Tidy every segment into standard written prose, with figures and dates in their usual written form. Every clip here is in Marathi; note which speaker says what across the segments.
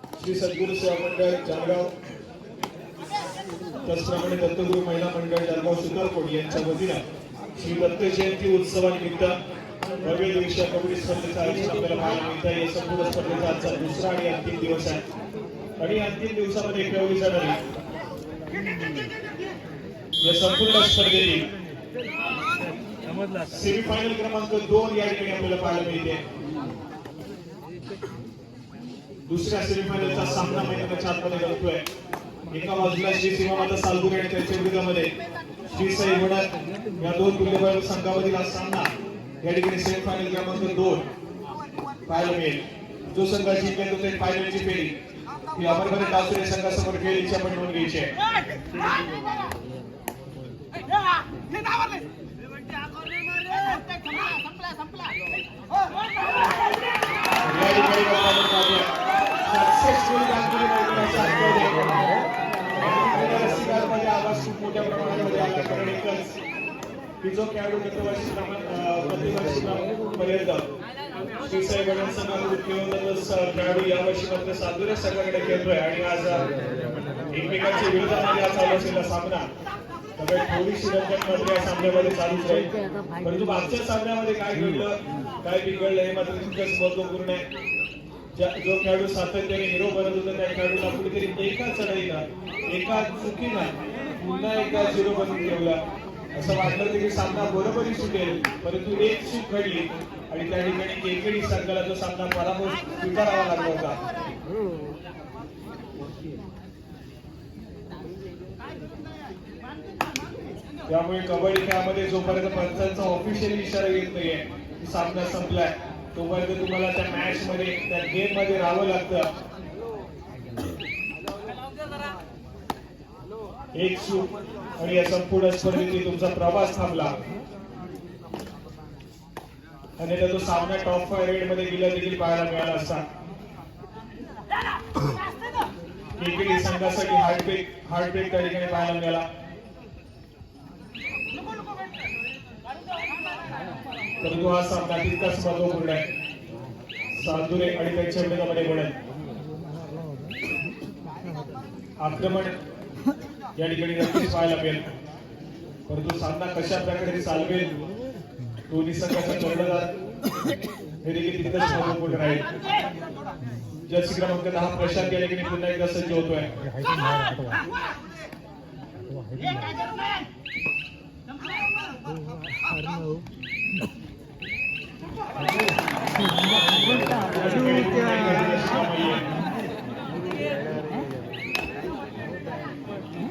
Speaker 1: श्री सद्गुरू सेवा मंडळ जळगाव, त्याचप्रमाणे दत्तगुरू महिला मंडळ जळगाव सुतारकोट यांच्या वतीने श्री दत्त जयंती उत्सवानिमित्त भव्य दिवशीय कबड्डी स्पर्धेचं आयोजन आपल्याला पाहायला मिळत आहे। या संपूर्ण स्पर्धेचा आजचा दुसरा आणि अंतिम दिवस आहे आणि अंतिम दिवसामध्ये खेळवली जाणारी या संपूर्ण स्पर्धेतील सेमीफायनल क्रमांक 2 या ठिकाणी आपल्याला पाहायला मिळते। दुसऱ्या सेमीफायनलचा सामना मैदानाच्या आतमध्ये रंगतोय। एका बाजूला श्री सीमामाता सालगुरे आणि त्यांच्या विरोधामध्ये श्री साई वडात या दोन तुल्यबळ संघामधील हा सामना या ठिकाणी सेमीफायनल क्रमांक 2 पाहायला मिळेल। जो संघ जिंकेल तो ते फायनलची फेरी ही अमरभरे दासुरे संघासमोर खेळ इच्छा पण नोंद घ्यायची आहे। सक्सेसफुल कामगिरी मैदानाच्या आवाज खूप मोठ्या प्रमाणामध्ये आला कारण एकच की जो खेळाडू प्रतिवर्षी श्री साई वडा संघाकडून खेळाडू यावर्षी मात्र साधुऱ्या संघाकडे खेळतोय आणि आज एकमेकांच्या विरोधामध्ये आज चालू असलेला सामना त्यामुळे थोडीशी रंजक मात्र या सामन्यामध्ये चालूच राहील। परंतु मागच्या सामन्यामध्ये काय घडलं काय बिघडलं हे मात्र तितकंच महत्वपूर्ण आहे। जो खेळाडू सातत्याने हिरो बनत होता त्या खेळाडूला कुठेतरी एका चढाईला एका चुकीला पुन्हा एकदा झिरो बनवून ठेवला। असं वाटलं होतं की सामना बरोबरी सुटेल परंतु एक चूक घडली आणि त्या ठिकाणी एकेरी संघाला जो सामना पराभव स्वीकारावा लागला होता। त्यामुळे कबड्डी खेळामध्ये जोपर्यंत पंचांचा ऑफिशियली इशारा येत नाहीये की सामना संपलाय तोपर्यंत तुम्हाला त्या मॅच मध्ये त्या गेम मध्ये राहावं लागतं। एक चूक आणि या संपूर्ण स्पर्धेतील तुमचा प्रवास थांबला आणि तो सामना टॉप 5 रेड मध्ये गेला देखील पाहायला मिळाला असता। केकेडी संघासाठी हार्टब्रेक त्या ठिकाणी पाहायला मिळाला परंतु हा सामना तितकाच महत्वपूर्ण आहे। साधुरे आणि त्यांच्या विरोधामध्ये बनत आक्रमण या ठिकाणी नक्कीच पाहायला मिळेल परंतु सामना कशा प्रकारे चालवेल दोन्ही संघाचा कर्णधार हे देखील तितकंच महत्वपूर्ण राहील। जर्सी क्रमांक 10 प्रशांत या ठिकाणी पुन्हा एकदा सज्ज होतोय।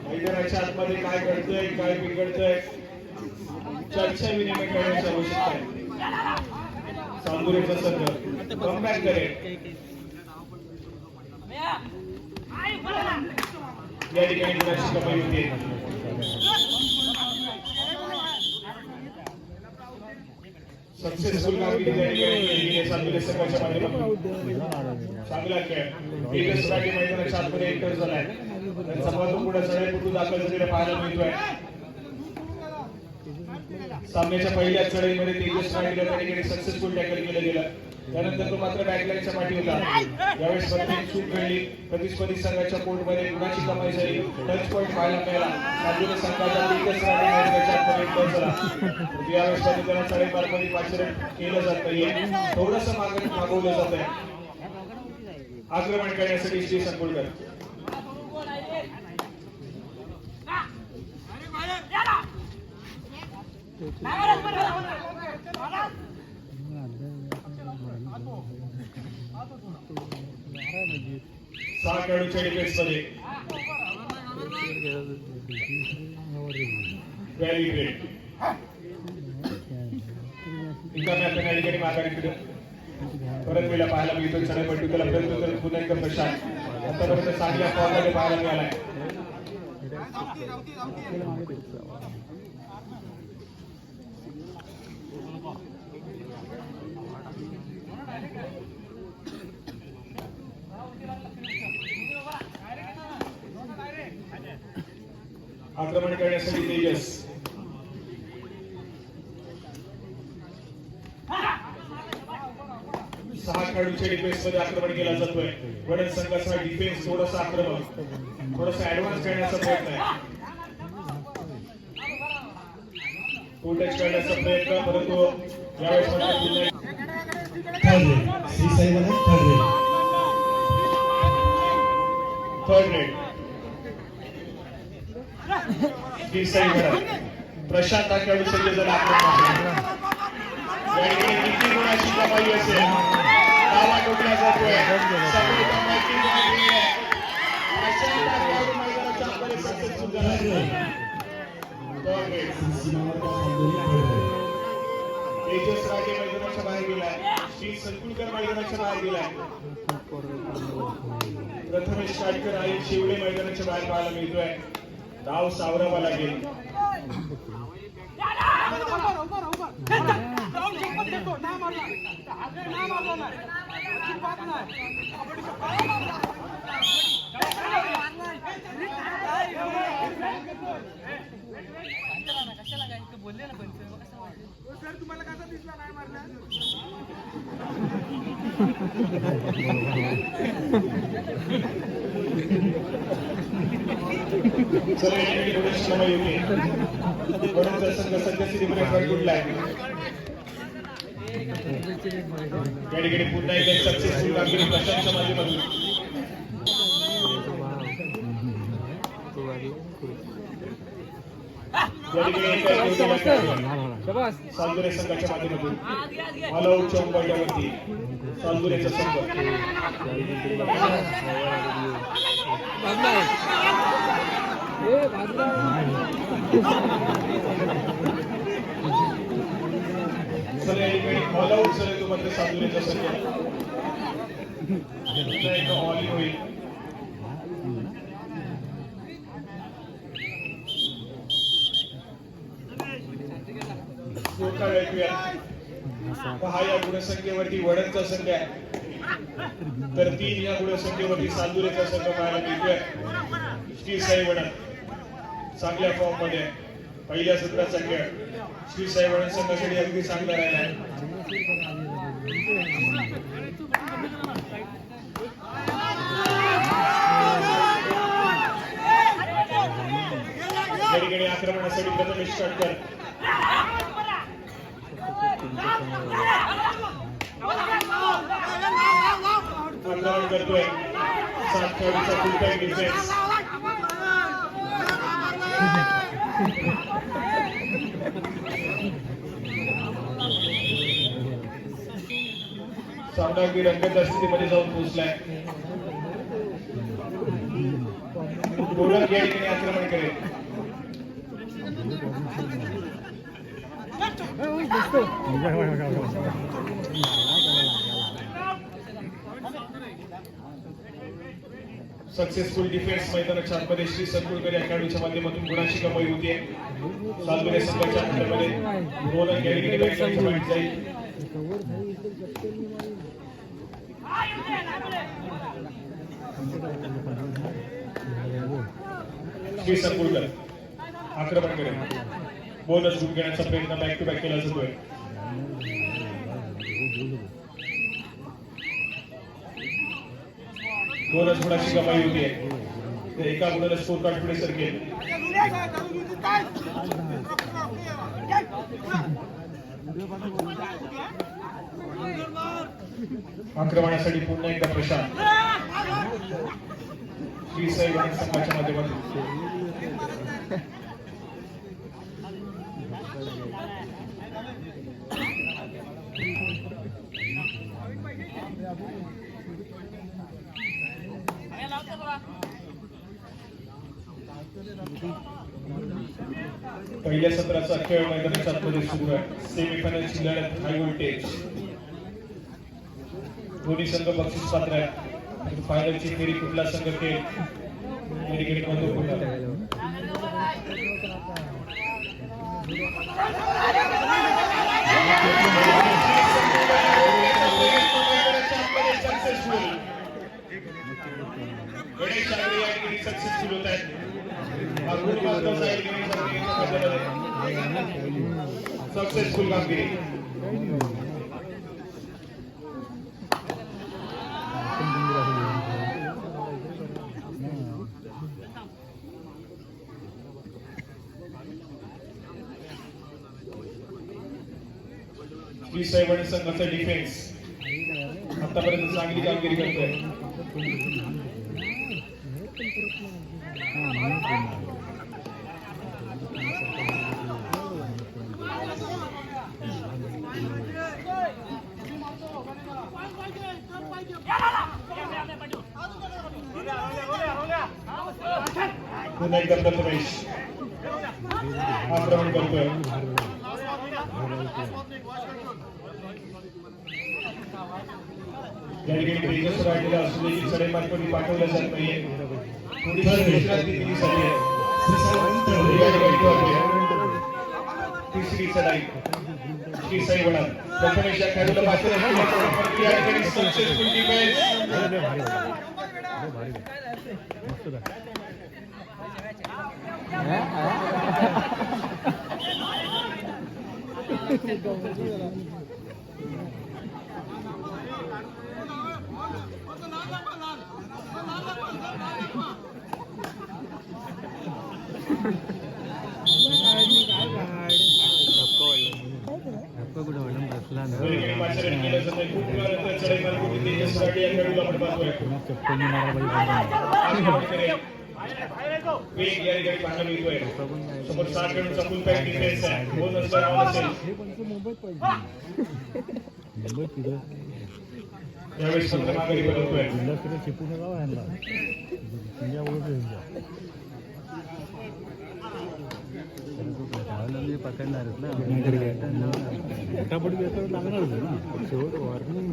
Speaker 1: मैदानाच्या आतमध्ये काय घडतंय काय बिघडतंय चर्चा विनिमय करण्याची आवश्यकता आहे। सालगुरेचा संघ कमबॅक करेल या ठिकाणी गुणाची कमाई होते। सक्सेसफुल कामगिरी सालगुरे संघाच्या माध्यमातून चांगला खेळ तेजससाठी मैदानाच्या आतमध्ये एंटर झालाय। त्यांचा महत्वपूर्ण चढाईपटू दाखल झालेला पाहायला मिळतोय। सामन्याच्या पहिल्या चढाईमध्ये तेजस राहिला त्या ठिकाणी सक्सेसफुल टॅकल केलं गेलं त्यानंतर तो मात्र बॅकलाईनच्या पाठी होता। यावेळेस प्रत्येक चूक घडली प्रतिस्पर्धी संघाच्या कोर्टमध्ये गुणाची कमाई झाली टच पॉईंट पाहायला मिळाला। साधुरे संघाचा तेजस मैदानाच्या आतमध्ये एंटर झाला यावेळेस त्यांना चढाई मार्गाने पाचरण केलं जात नाहीये थोडंसं मागवलं जात आहे आक्रमण करण्यासाठी श्री संकुलकर सहा खेळाडूच्या डिफेन्समध्ये व्हॅली ग्रेट इतर या ठिकाणी माघारी परत वेळा पाहायला मिळतो चढाईपट्टी त्याला प्रयत्न करत पुन्हा एकदा प्रशांत आतापर्यंत चांगल्या फॉर्ममध्ये पाहायला मिळालाय। आक्रमण करण्यासाठी तेजस सहा खेळाडूच्या डिफेन्स मध्ये आक्रमण केला जातोय. वडद संघाचा डिफेन्स थोडासा आक्रमक, थोडासा ऍडव्हान्स खेळण्याचा प्रयत्न आहे. टू टच करण्याचा प्रयत्न, परंतु यावेळेस थर्ड रेड प्रशांत हा खेळाडू सज्ज झाला. किती गुणाची कमाई असेल, डावा टोकला जातोय. तेजस राजे मैदानाच्या बाहेर गेलाय. श्री संकुलकर मैदानाच्या बाहेर गेलाय. प्रथमेश काटकर आणि शिवडे मैदानाच्या बाहेर पाहायला मिळतोय. धाव सावरावा लागेल.
Speaker 2: बोलले ना सर, तुम्हाला कसा दिसला नाही मारला.
Speaker 1: पुन्हा एकदा सक्सेसफुल कामगिरी प्रशांतच्या माध्यमातून. सालगुरे संघाच्या माध्यमातून ऑलआउट चौंबड्यावरती सालगुरेचा संघ. ऑलआउट झाले तो मात्र सालगुरेचा संघ. ऑल होईल. हा या गुणसंख्येवरती वडदचा संघ आहे, तर 3 या गुणसंख्येवरती सालगुरेचा संघ पाहायला मिळतोय. श्री साई वडद चांगल्या फॉर्म मध्ये पहिल्या सत्राचा खेळ श्री साई वडद संघासाठी अगदी चांगला राहिला आहे. आक्रमणासाठी प्रथमेश काटकर आक्रमण करतोय. 7 खेळाडूचा फुल टाइम डिफेन्स. सामना अगदी रंगत स्थितीमध्ये जाऊन पोहोचलाय. गोलक या ठिकाणी आक्रमण करेल. सक्सेसफुल डिफेन्स मैदानाच्या आतमध्ये श्री संकुलकर या खेळाडूच्या माध्यमातून गुणाची कमाई होतीये. सालगुरे संघाच्या अंतर्मध्ये रोहन या ठिकाणी बॅटलॅन्डच्या बाहेर जाईल. श्री संकुलकर आक्रमण करेल. बोनस गुण घेण्याचा प्रयत्न बॅक टू बॅक केला जातोय. बोनस गुणाची कमाई होतीये. तर एका गुणाला स्कोर कार्ड पुढे सरकेल. आक्रमणासाठी पुन्हा एकदा प्रशांत श्री साई वडद संघाच्या माध्यमातून. पहिल्या सत्राचा खेळ मैदानाच्या आतमध्ये सुरू आहे. सेमीफायनलची लढत हाय व्होल्टेज. दोन्ही संघ बक्षीस पात्र आहे. फायनलची फेरी कुठला संघ खेळ महत्वपूर्ण आहे. सक्सेसफुल होत आहेत. सक्सेसफुल कामगिरी. श्री साईबाणी संघाचा डिफेन्स आतापर्यंत चांगली कामगिरी करतोय. पुन्हा एकदा प्रथमेश आक्रमण करतोय. या ठिकाणी ब्रेकर्स राहिलेला असू देखील चढाई मार्फत पाठवलं जात नाहीये. थोडी विश्रांती दिली जाते. तिसरी चढाई श्री साईबाणा प्रथमेश या खेळाडूला पाठवलं या ठिकाणी सक्सेसफुल डिफेन्स. समोर 7 खेळाडूंचा फुल पॅक डिफेन्स आहे. बोनस करावा असेल यावेळेस फक्त माघारी बनवतोय.
Speaker 3: पकडणार फटाफट लागणार ना शेवट वॉर्निंग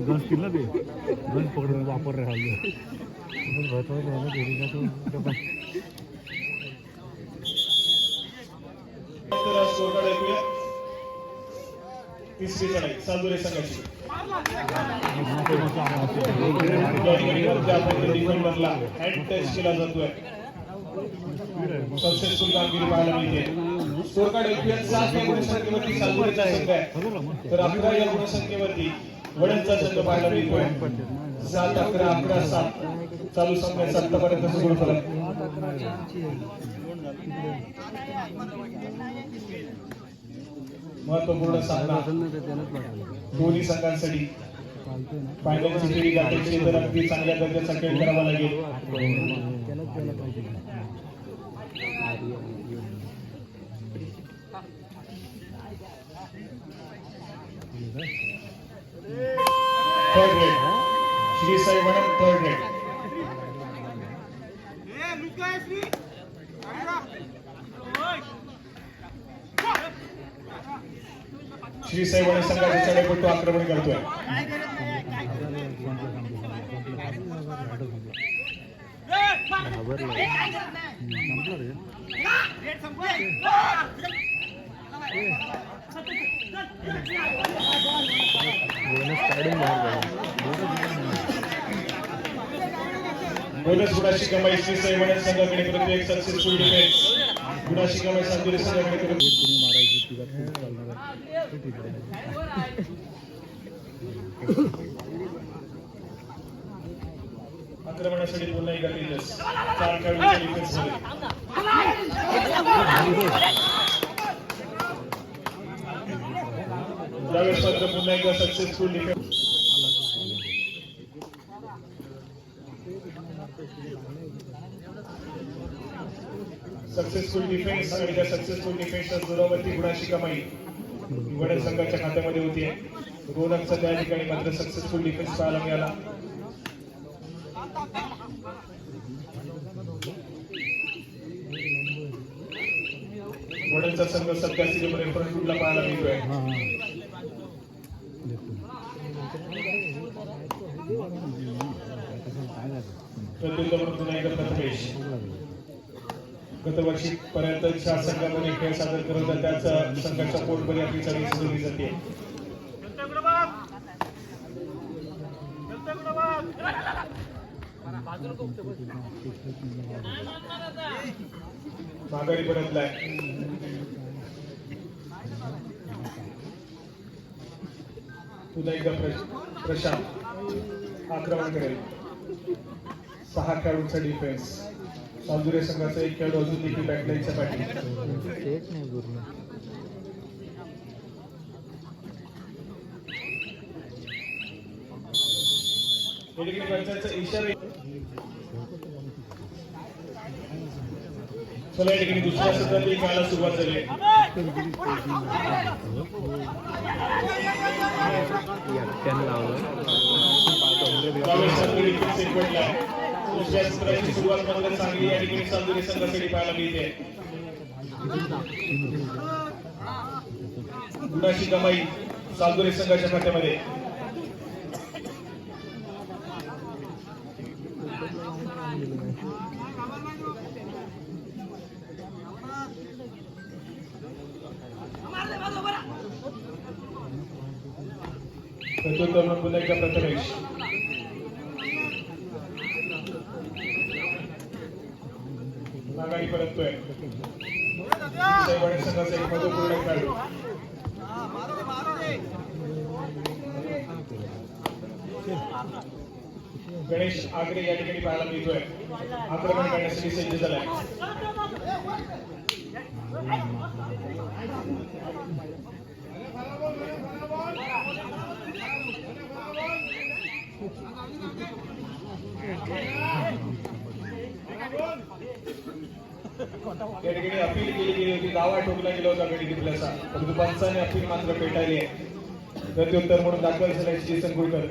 Speaker 3: गन्स किल्ला ते गन्स पकडून वापर राहिलो
Speaker 1: तिसरी चढाई सालुरे संघाची डिफेंडरला हँड टच केला जातोय. सक्सेसफुल कामगिरी पाहायला मिळते. स्कोर कार्ड एकूण 7 या गुणसंख्येवरती सालुरेचा संघ आहे तर 11 या गुणसंख्येवरती वडदचा संघ पाहायला मिळतोय. 7, 11, 11, 7 चालू सामन्यात आतापर्यंत गुणफलक. महत्वपूर्ण सामना दोन्ही संघांसाठी. फायनलची फेरी गाठायची तर अगदी चांगल्या दर्जाचा खेळ करावा लागेल. थर्ड रेड श्री साईबाणा थर्ड रेड. श्री साईबाणा संघाचा चढाईपटू आक्रमण करतोय. बोनस गुणाची कमाई श्री साईबाणा संघाकडे परंतु एक सक्सेसफुल डिफेन्स गुणाची कमाई सालुरे संघाकडे परंतु आक्रमणासाठी पुन्हा एकदा तेजस 4 खेळाडूंच्या डिफेन्स मध्ये. यावेळेस मात्र पुन्हा एकदा सक्सेसफुल डिफेन्स. सक्सेसफुल डिफेन्स आणि त्या सक्सेसफुल डिफेन्सच्या जोरावरती गुणाची कमाई वडद संघाच्या खात्यामध्ये होती. रोनकचा त्या ठिकाणी मात्र सक्सेसफुल डिफेन्स पाहायला मिळाला. वडदचा संघ सध्या सिनेमध्ये फ्रंटफुटला पाहायला मिळतोय. प्रथमेश गतवर्षी पर्यंतच्या संघामध्ये खेळ सादर करत त्याच संघाच्या पोटमध्ये आपली चांगली सुरू जाते. माघारी परतलाय. पुन्हा एकदा प्रशांत आक्रमण करेल. 6 खेळाडूंचा डिफेन्स सावजुरे संघाचा एक खेळाडू अजून देखील बॅकलाईनच्या पाठी.
Speaker 3: सेट नाही पूर्ण.
Speaker 1: पंचांचा इशारा. चला या ठिकाणी दुसऱ्या सत्रातील खेळाला सुरुवात झाली. दुसऱ्या सत्राची सुरुवात मात्र चांगली या ठिकाणी सावजुरे संघासाठी पाहायला मिळते. गुणाची कमाई सावजुरे संघाच्या खात्यामध्ये. प्रत्युत्तर पुन्हा एकदा प्रथमेश. माघारी परततोय संघाचा एक महत्वपूर्ण खेळाडू. गणेश आगरे या ठिकाणी पाहायला मिळतोय. आक्रमण करण्यासाठी सज्ज झालाय. या ठिकाणी अपील केली गेली होती. दावा ठोकला गेला होता गडी जिंकल्याचा, परंतु पंचाने अपील मात्र पेटाळली आहे. प्रत्युत्तर म्हणून दाखल झालाय श्री संकुलकर.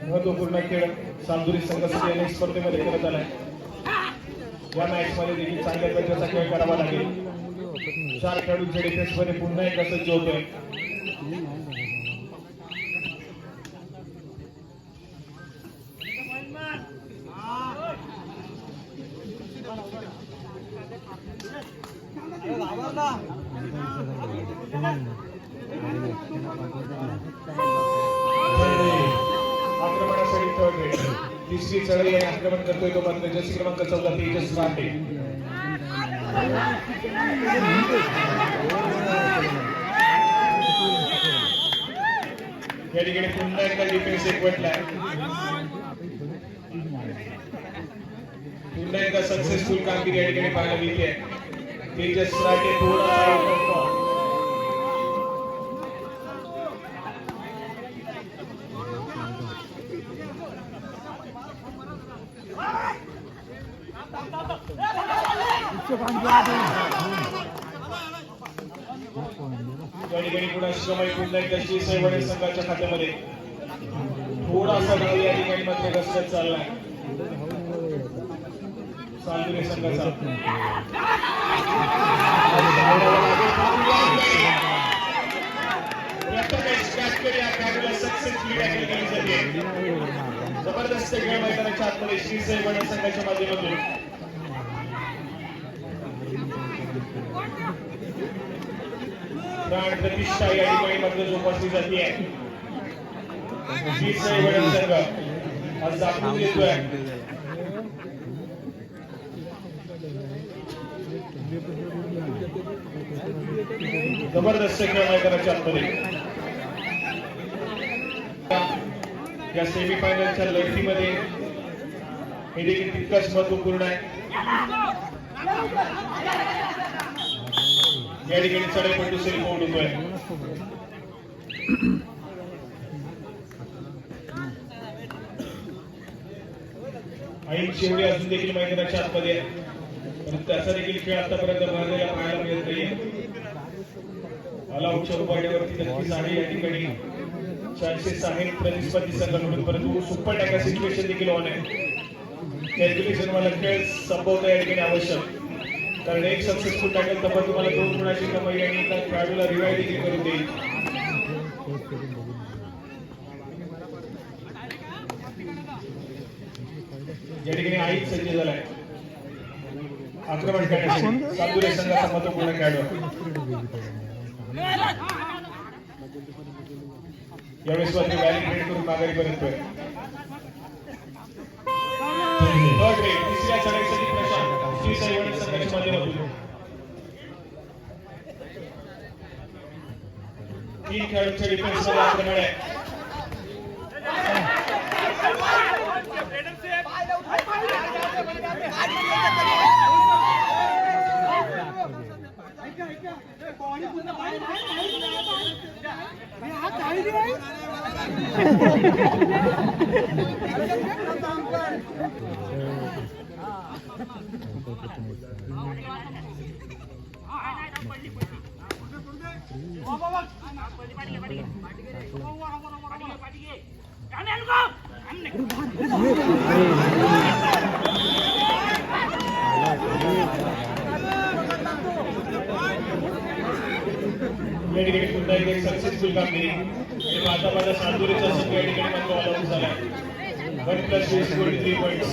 Speaker 1: महत्वपूर्ण खेळ सावजुरे संघासाठी अनेक स्पर्धेमध्ये करत आलाय. या मॅच मध्ये देखील चांगल्या दर्जाचा खेळ करावा लागेल. 4 खेळाडूंच्या डिफेन्स मध्ये पुन्हा एकदा सज्ज होतोय. आक्रमणासाठी थर्ड रेड. तिसरी चढाई आणि आक्रमण करतोय तो मात्र जर्सी क्रमांक 14 तेजस राठे. या ठिकाणी पुन्हा एकदा डिफेन्स एकवटलाय. पुन्हा एकदा सक्सेसफुल कामगिरी या ठिकाणी पाहायला मिळते. तेजस राठे थोडा या ठिकाणी पुन्हा कमाई पुन्हा एकदा श्री साईवाडे संघाच्या खात्यामध्ये. थोडासा धाव या ठिकाणी मात्र घसरत चाललाय सावजुरे संघाचा. जबरदस्त खेळ मैदानाच्या आतमध्ये श्री साईवाडे संघाच्या माध्यमातून. प्राण प्रतिष्ठा या ठिकाणी मात्र जोपासली जाते. श्री साईवाडे संघ आज दाखवून देतोय. जबरदस्त खेळ मैदानाच्या आतमध्ये. या सेमीफायनलच्या लढतीमध्ये हे देखील तितकंच महत्वपूर्ण आहे. या ठिकाणी चढाईपटू सेल पोट होतोय. ऐन शेवटी अजून देखील मैदानाच्या आतमध्ये आहे. त्याचा देखील खेळ आतापर्यंत भरलेला पाहायला मिळत नाहीये. ऑलआउटच्या उपाड्यावरती नक्कीच आहे या ठिकाणी चान्सेस आहेत प्रतिस्पर्धी संघाकडून, परंतु सुपर टॅकल सिच्युएशन देखील ऑन आहे. कॅल्क्युलेशन वाला खेळ संपवता या ठिकाणी आवश्यक, कारण एक सक्सेसफुल टॅकल तर तुम्हाला 2 गुणाची कमाई आणि एका खेळाडूला रिवाइव देखील करून देईल. या ठिकाणी आईच सज्ज झालाय आक्रमण करण्यासाठी. सावजुरे संघाचा महत्वपूर्ण खेळाडू यावेळेस मात्र व्हॅली ब्रेक करून माघारी परततोय. तिसऱ्या चढाईसाठी प्रशांत श्री साईवाडे संघाच्या माध्यमातून. 3 खेळाडूंच्या डिफेन्समध्ये आक्रमण आहे. या ठिकाणी पुन्हा एकदा एक सक्सेसफुल कामगिरी आणि आता सातुरीचा संघ या ठिकाणी मात्र ऑल आउट झाला 1+3 पॉईंट्स.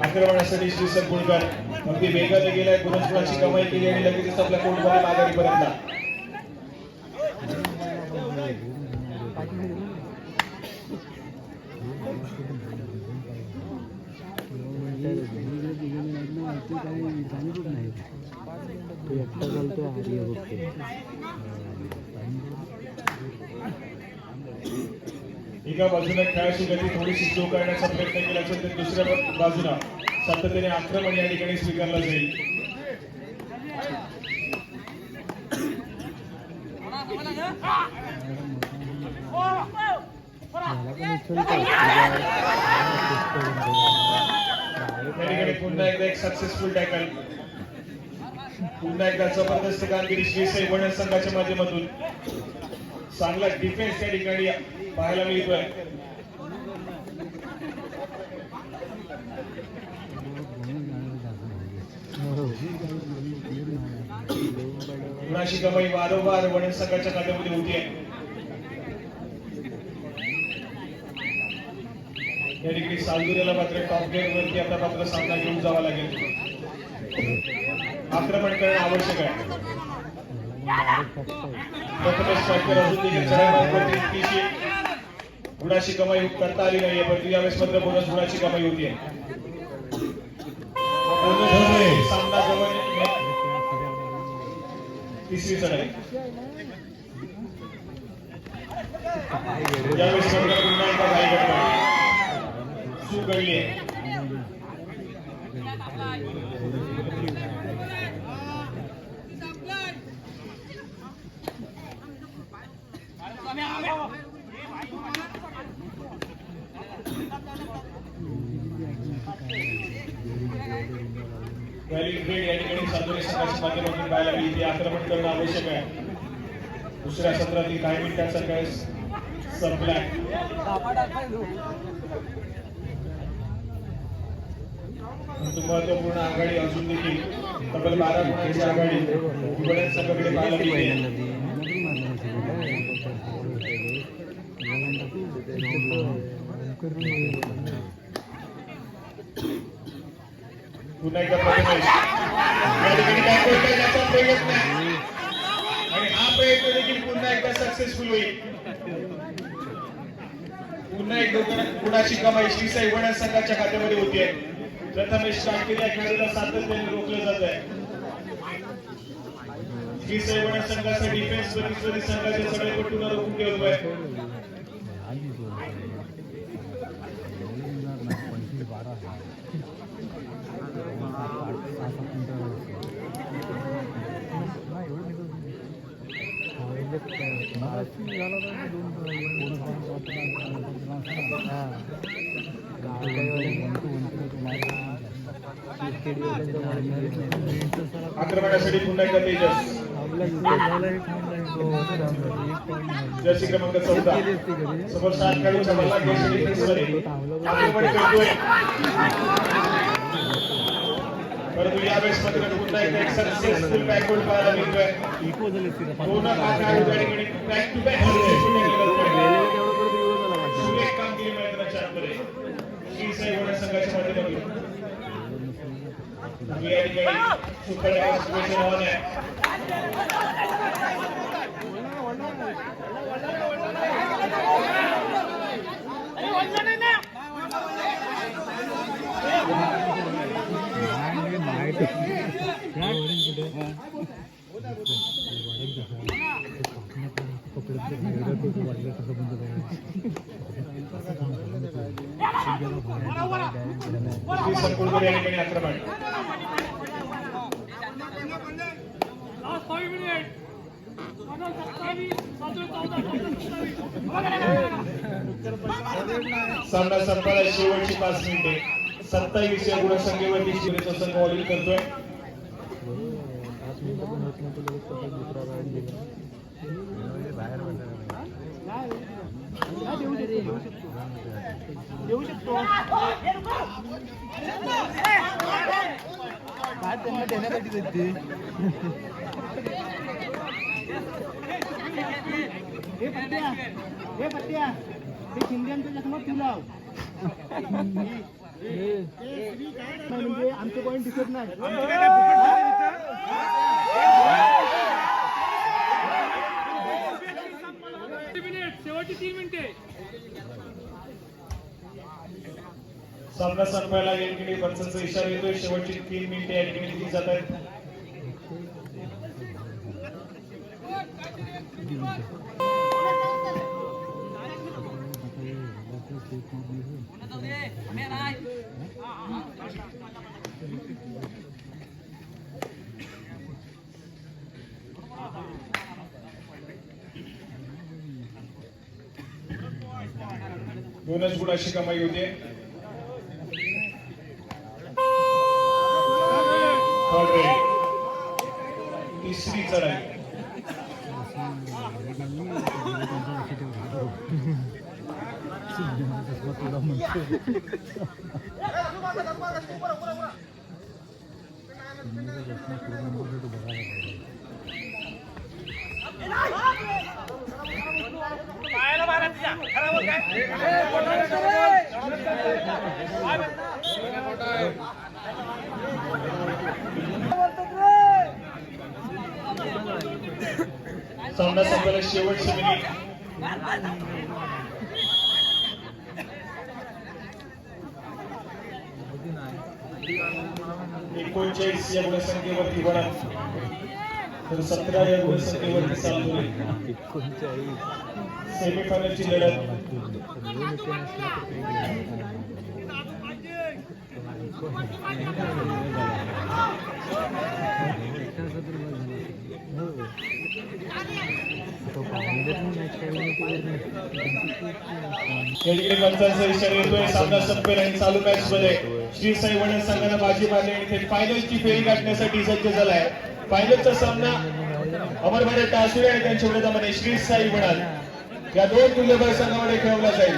Speaker 1: आक्रमणासाठी श्री सरपुळकर अगदी वेगाने गेलाय, गुणाची कमाई केली आणि लगेचच आपल्या कोर्टमध्ये माघारी परतला. एका बाजूने खेळाची गती थोडीशी स्लो करण्याचा प्रयत्न केला असेल तर दुसऱ्या बाजूला सातत्याने आक्रमण या ठिकाणी स्वीकारलं जाईल. या ठिकाणी पुन्हा एकदा एक सक्सेसफुल टॅकल, पुन्हा एकदा जबरदस्त कामगिरी श्री साई वडण संघाच्या माध्यमातून. चांगला डिफेन्स त्या ठिकाणी पाहायला मिळतोय. गुणाची कमाई वारंवार वडण संघाच्या खात्यामध्ये होती आहे. या ठिकाणी सालगुऱ्याला मात्र टॉप गेअर वरती आता मात्र सामना घेऊन जावा लागेल. आक्रमण करणं आवश्यक आहे. गुणाची कमाई करता आली नाहीये, परंतु यावेळेस मात्र बोनस गुणाची कमाई होतीये. सामना जवळ तिसरी चढाई. यावेळेस मात्र पुन्हा एकदा घाई करतो, चूक घडली आहे. या ठिकाणी सातुरी संघाच्या माध्यमातून पाहायला मिळते. आक्रमण करणं आवश्यक आहे. दुसऱ्या सत्रातील काही मिनिटांचा खेळ संपलाय. महत्वपूर्ण आघाडी अजून देखील तब्बल 12 गुणांची आघाडी वडण संघाकडे पाहायला मिळते. पुन्हा एकदा प्रथमेश या ठिकाणी बॅकवर्ड करण्याचा प्रयत्न आणि हा प्रयत्न देखील पुन्हा एकदा सक्सेसफुल होईल. पुन्हा एक गुणाची कमाई श्री साई वडण संघाच्या खात्यामध्ये होतीये. प्रथमेश स्टार्ट केल्या खेळाडूला सातत्याने रोखलं जात आहे. श्री साई वडण संघाचा डिफेन्स बरीचवरी संघाच्या सगळेपटून रोखून ठेवतोय. आक्रमणासाठी पुन्हा एकदा तेजस, जर्सी क्रमांक 14 समोर 7 खेळाडूंचा बल्ला घेऊन डिफेन्समध्ये आक्रमण करतोय. परंतु यावेळेस मात्र पुन्हा एकदा एक सक्सेसफुल बॅकवर्ड पाहायला मिळतोय. दोन खेळाडू त्या ठिकाणी बॅक टू बॅक सुरेख कामगिरी मैदानाच्या आतमध्ये श्री साई वडण संघाच्या माध्यमातून. या ठिकाणी सुपर एक्सप्रेशन ऑन आहे. श्री कुलकर्णी या ठिकाणी आक्रमण. सामना संपायला शेवटची 5 मिनिटे. 27 या गुणसंख्येवरती शिवरेचा संघ ऑलिंग करतोय.
Speaker 2: देऊ शकतो काय त्यांना देण्यासाठी देते. हे पट्ट्या हे शिंद्यांच्या जखमात तू लाव. म्हणजे आमचे पॉईंट दिसत नाही. शेवटची 3 मिनिटे.
Speaker 1: सामना संपायला या ठिकाणी पंचांचा इशारा येतोय. शेवटची 3 मिनिटे या ठिकाणी दिली जात आहेत. दोनच गुणाची कमाई होते. तिसरी चढाई. सामना संपायला शेवटची मिनिट. एकोणचाळीस या गुणसंख्येवरती वळत तर 17 या गुणसंख्येवरती चालू आहे सेमीफायनलची लढत. या ठिकाणी पंचांचा इशारा येतोय. सामना संपेल आणि चालू मॅच मध्ये श्री साई वडद संघाने बाजी मारली आणि ते फायनलची फेरी गाठण्यासाठी सज्ज झालाय. फायनलचा सामना अमरभाई टासुरे आणि त्यांच्या विरोधामध्ये श्री साई वडद या 2 तुल्यबळ संघामध्ये खेळवला जाईल.